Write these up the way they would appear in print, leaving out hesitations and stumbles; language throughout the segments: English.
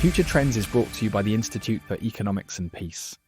Future Trends is brought to you by the Institute for Economics and Peace.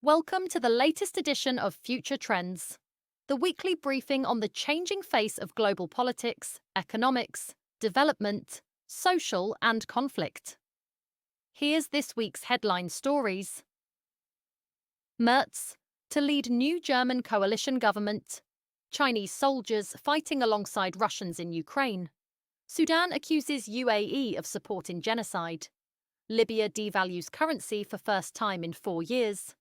Welcome to the latest edition of Future Trends, the weekly briefing on the changing face of global politics, economics, development, social, and conflict. Here's this week's headline stories. Merz to lead new German coalition government. Chinese soldiers fighting alongside Russians in Ukraine. Sudan accuses UAE of supporting genocide. Libya devalues currency for first time in 4 years.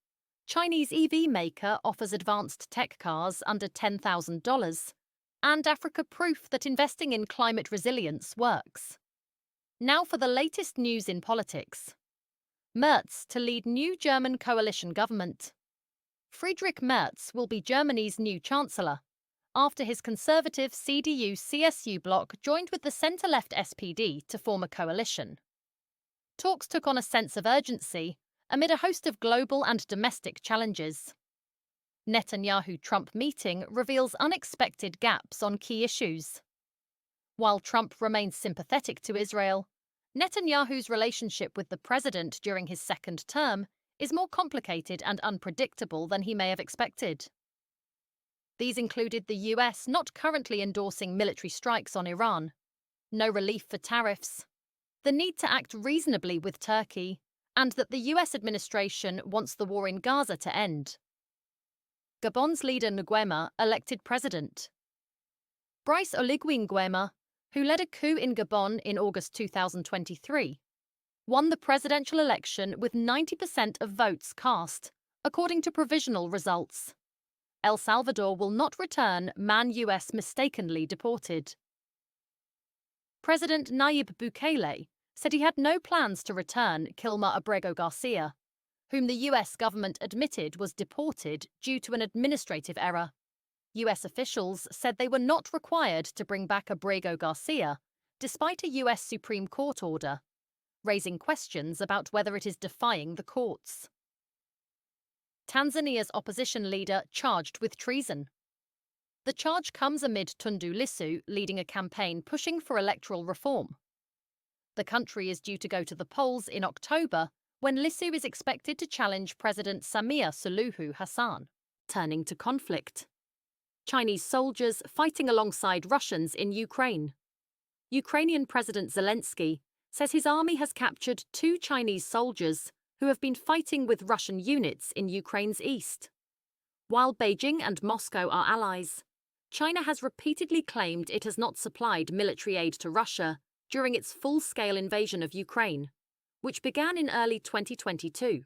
Chinese EV maker offers advanced tech cars under $10,000. And Africa proof that investing in climate resilience works. Now for the latest news in politics. Merz to lead new German coalition government. Friedrich Merz will be Germany's new chancellor, after his conservative CDU-CSU bloc joined with the centre-left SPD to form a coalition. Talks took on a sense of urgency amid a host of global and domestic challenges. Netanyahu-Trump meeting reveals unexpected gaps on key issues. While Trump remains sympathetic to Israel, Netanyahu's relationship with the president during his second term is more complicated and unpredictable than he may have expected. These included the US not currently endorsing military strikes on Iran, no relief for tariffs, the need to act reasonably with Turkey, and that the US administration wants the war in Gaza to end. Gabon's leader Nguema elected president. Brice Oligui Nguema, who led a coup in Gabon in August 2023, won the presidential election with 90% of votes cast, according to provisional results. El Salvador will not return man US mistakenly deported. President Nayib Bukele said he had no plans to return Kilma Abrego Garcia, whom the US government admitted was deported due to an administrative error. US officials said they were not required to bring back Abrego Garcia, despite a US Supreme Court order, raising questions about whether it is defying the courts. Tanzania's opposition leader charged with treason. The charge comes amid Tundu Lissu leading a campaign pushing for electoral reform. The country is due to go to the polls in October, when Lissu is expected to challenge President Samia Suluhu Hassan. Turning to conflict. Chinese soldiers fighting alongside Russians in Ukraine. Ukrainian President Zelensky says his army has captured 2 Chinese soldiers who have been fighting with Russian units in Ukraine's east. While Beijing and Moscow are allies, China has repeatedly claimed it has not supplied military aid to Russia during its full-scale invasion of Ukraine, which began in early 2022.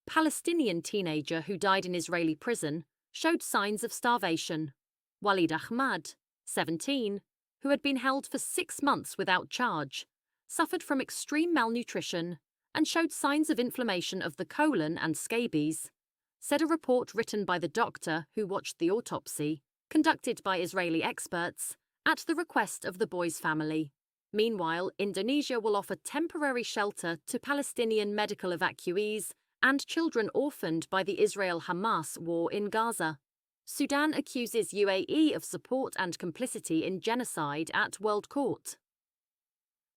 Palestinian teenager who died in Israeli prison showed signs of starvation. Walid Ahmad, 17, who had been held for 6 months without charge, suffered from extreme malnutrition and showed signs of inflammation of the colon and scabies, said a report written by the doctor who watched the autopsy, conducted by Israeli experts, at the request of the boy's family. Meanwhile, Indonesia will offer temporary shelter to Palestinian medical evacuees and children orphaned by the Israel-Hamas war in Gaza. Sudan accuses UAE of support and complicity in genocide at World Court.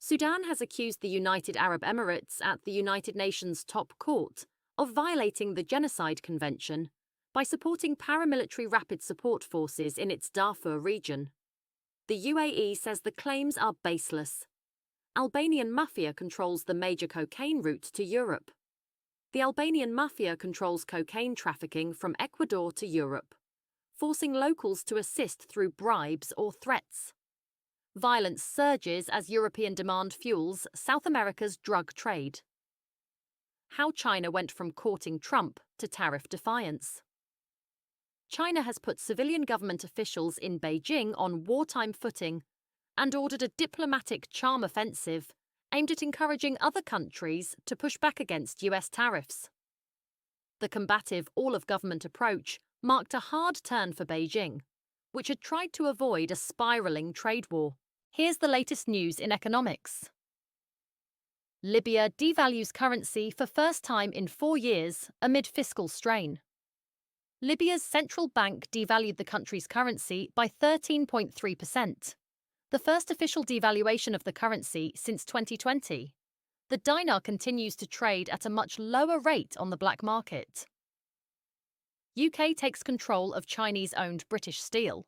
Sudan has accused the United Arab Emirates at the United Nations top court of violating the Genocide Convention by supporting paramilitary rapid support forces in its Darfur region. The UAE says the claims are baseless. Albanian mafia controls the major cocaine route to Europe. The Albanian mafia controls cocaine trafficking from Ecuador to Europe, forcing locals to assist through bribes or threats. Violence surges as European demand fuels South America's drug trade. How China went from courting Trump to tariff defiance. China has put civilian government officials in Beijing on wartime footing and ordered a diplomatic charm offensive aimed at encouraging other countries to push back against US tariffs. The combative all-of-government approach marked a hard turn for Beijing, which had tried to avoid a spiralling trade war. Here's the latest news in economics. Libya devalues currency for first time in 4 years amid fiscal strain. Libya's central bank devalued the country's currency by 13.3%, the first official devaluation of the currency since 2020. The dinar continues to trade at a much lower rate on the black market. UK takes control of Chinese-owned British Steel.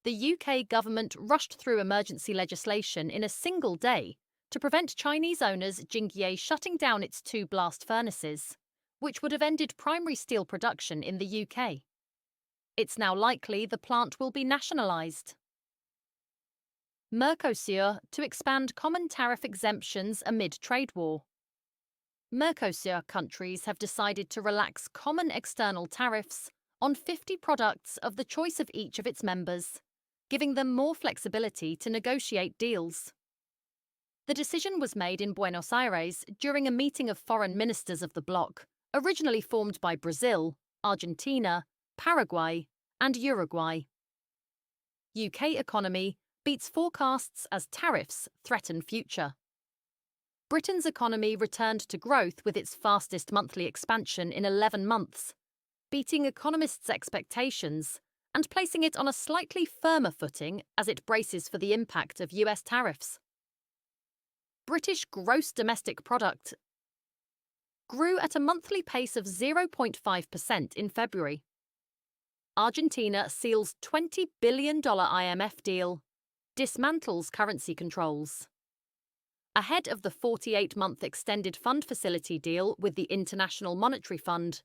The UK government rushed through emergency legislation in a single day to prevent Chinese owners Jingye shutting down its 2 blast furnaces, which would have ended primary steel production in the UK. It's now likely the plant will be nationalised. Mercosur to expand common tariff exemptions amid trade war. Mercosur countries have decided to relax common external tariffs on 50 products of the choice of each of its members, giving them more flexibility to negotiate deals. The decision was made in Buenos Aires during a meeting of foreign ministers of the bloc, originally formed by Brazil, Argentina, Paraguay, and Uruguay. UK economy beats forecasts as tariffs threaten future. Britain's economy returned to growth with its fastest monthly expansion in 11 months, beating economists' expectations and placing it on a slightly firmer footing as it braces for the impact of US tariffs. British gross domestic product grew at a monthly pace of 0.5% in February. Argentina seals $20 billion IMF deal, dismantles currency controls. Ahead of the 48-month extended fund facility deal with the International Monetary Fund,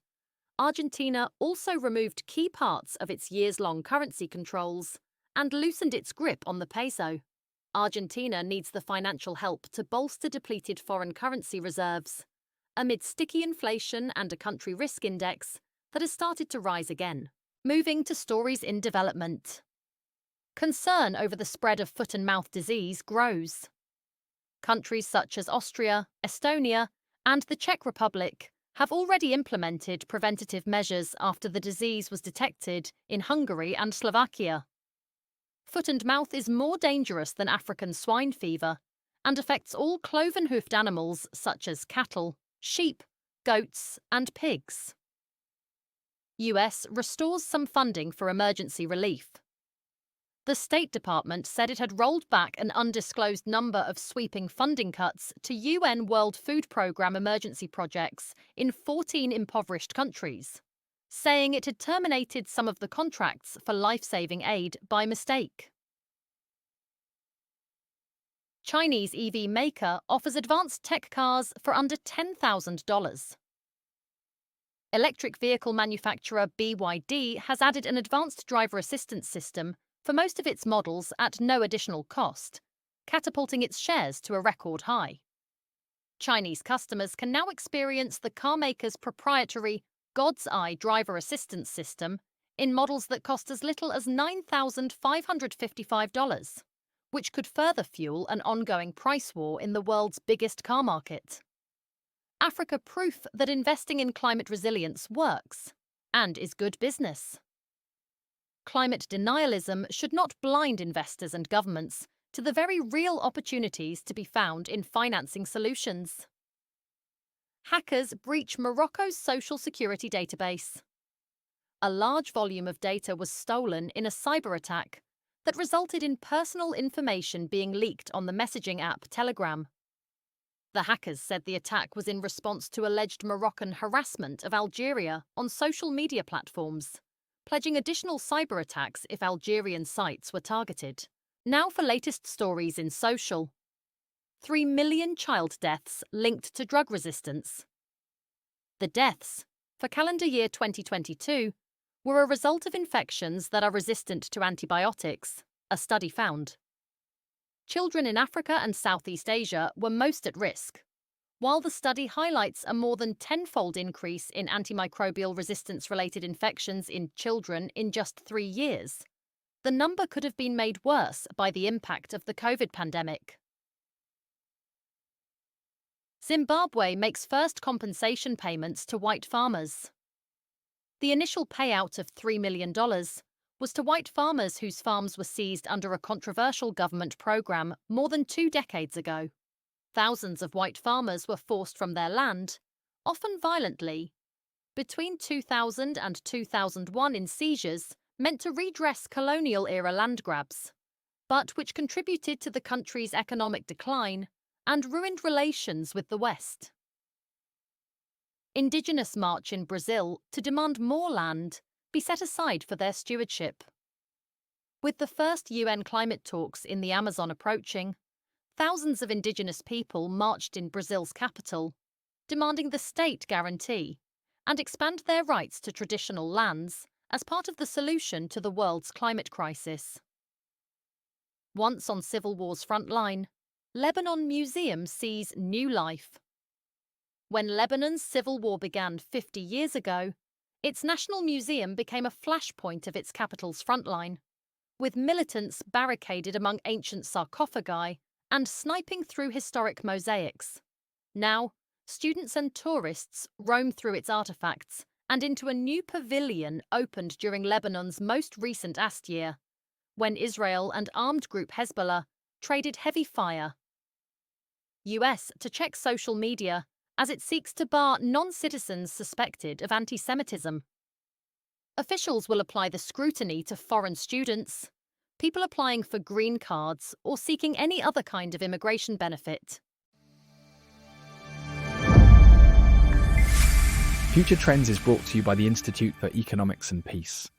Argentina also removed key parts of its years-long currency controls and loosened its grip on the peso. Argentina needs the financial help to bolster depleted foreign currency reserves, amid sticky inflation and a country risk index that has started to rise again. Moving to stories in development. Concern over the spread of foot and mouth disease grows. Countries such as Austria, Estonia, and the Czech Republic have already implemented preventative measures after the disease was detected in Hungary and Slovakia. Foot and mouth is more dangerous than African swine fever and affects all cloven-hoofed animals such as cattle, sheep, goats, and pigs. US restores some funding for emergency relief. The State Department said it had rolled back an undisclosed number of sweeping funding cuts to UN World Food Programme emergency projects in 14 impoverished countries, saying it had terminated some of the contracts for life-saving aid by mistake. Chinese EV maker offers advanced tech cars for under $10,000. Electric vehicle manufacturer BYD has added an advanced driver assistance system for most of its models at no additional cost, catapulting its shares to a record high. Chinese customers can now experience the carmaker's proprietary God's Eye driver assistance system in models that cost as little as $9,555, which could further fuel an ongoing price war in the world's biggest car market. Africa proof that investing in climate resilience works and is good business. Climate denialism should not blind investors and governments to the very real opportunities to be found in financing solutions. Hackers breach Morocco's social security database. A large volume of data was stolen in a cyber attack that resulted in personal information being leaked on the messaging app Telegram. The hackers said the attack was in response to alleged Moroccan harassment of Algeria on social media platforms, pledging additional cyber attacks if Algerian sites were targeted. Now for latest stories in social. 3 million child deaths linked to drug resistance. The deaths, for calendar year 2022, were a result of infections that are resistant to antibiotics, a study found. Children in Africa and Southeast Asia were most at risk, while the study highlights a more than tenfold increase in antimicrobial resistance-related infections in children in just 3 years. The number could have been made worse by the impact of the COVID pandemic. Zimbabwe makes first compensation payments to white farmers. The initial payout of $3 million was to white farmers whose farms were seized under a controversial government program more than 2 decades ago. Thousands of white farmers were forced from their land, often violently, between 2000 and 2001 in seizures meant to redress colonial-era land grabs. but which contributed to the country's economic decline and ruined relations with the West. Indigenous march in Brazil to demand more land be set aside for their stewardship. With the first UN climate talks in the Amazon approaching, thousands of indigenous people marched in Brazil's capital, demanding the state guarantee and expand their rights to traditional lands as part of the solution to the world's climate crisis. Once on civil war's front line, Lebanon Museum sees new life. When Lebanon's civil war began 50 years ago, its National Museum became a flashpoint of its capital's frontline, with militants barricaded among ancient sarcophagi and sniping through historic mosaics. Now, students and tourists roam through its artifacts and into a new pavilion opened during Lebanon's most recent AST year, when Israel and armed group Hezbollah traded heavy fire. US to check social media as it seeks to bar non-citizens suspected of anti-Semitism. Officials will apply the scrutiny to foreign students, people applying for green cards or seeking any other kind of immigration benefit. Future Trends is brought to you by the Institute for Economics and Peace.